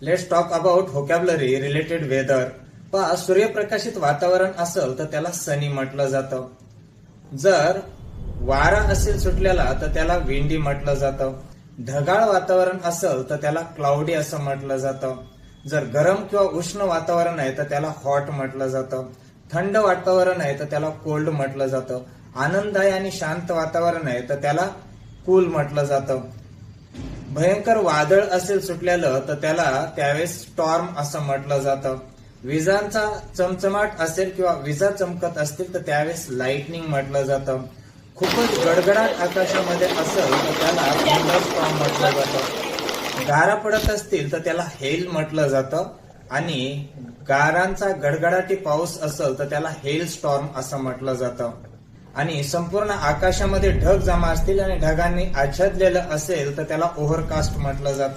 Let's talk about vocabulary related weather. पहा, सूर्यप्रकाशित वातावरण असेल तर त्याला सनी म्हटलं जातं. जर वारा असेल सुटलेला तर त्याला विंडी म्हटलं जातं. ढगाळ वातावरण असेल तर त्याला क्लाउडी असं म्हटलं जातं. जर गरम किंवा उष्ण वातावरण आहे तर त्याला हॉट म्हटलं जातं. थंड वातावरण आहे तर त्याला कोल्ड म्हटलं जातं. आनंददायी आणि शांत वातावरण आहे तर त्याला कूल म्हटलं जातं. भयंकर वादळ असेल सुटलेलं तर त्याला त्यावेळेस स्टॉर्म असं म्हटलं जातं. विजांचा चमचमाट असेल किंवा विजा चमकत असतील तर त्यावेळेस लाइटनिंग म्हटलं जातं. खूपच गडगडाट आकाशामध्ये असेल तर त्याला थंडरस्टॉर्म म्हटलं जातं. गारा पडत असतील तर त्याला हेल म्हटलं जातं. आणि गारांचा गडगडाटी पाऊस असेल तर त्याला हेल स्टॉर्म असं म्हटलं जातं. आणि संपूर्ण आकाशामध्ये ढग जमा असतील आणि ढगांनी आच्छादलेलं असेल तर त्याला ओव्हरकास्ट म्हटलं जातं.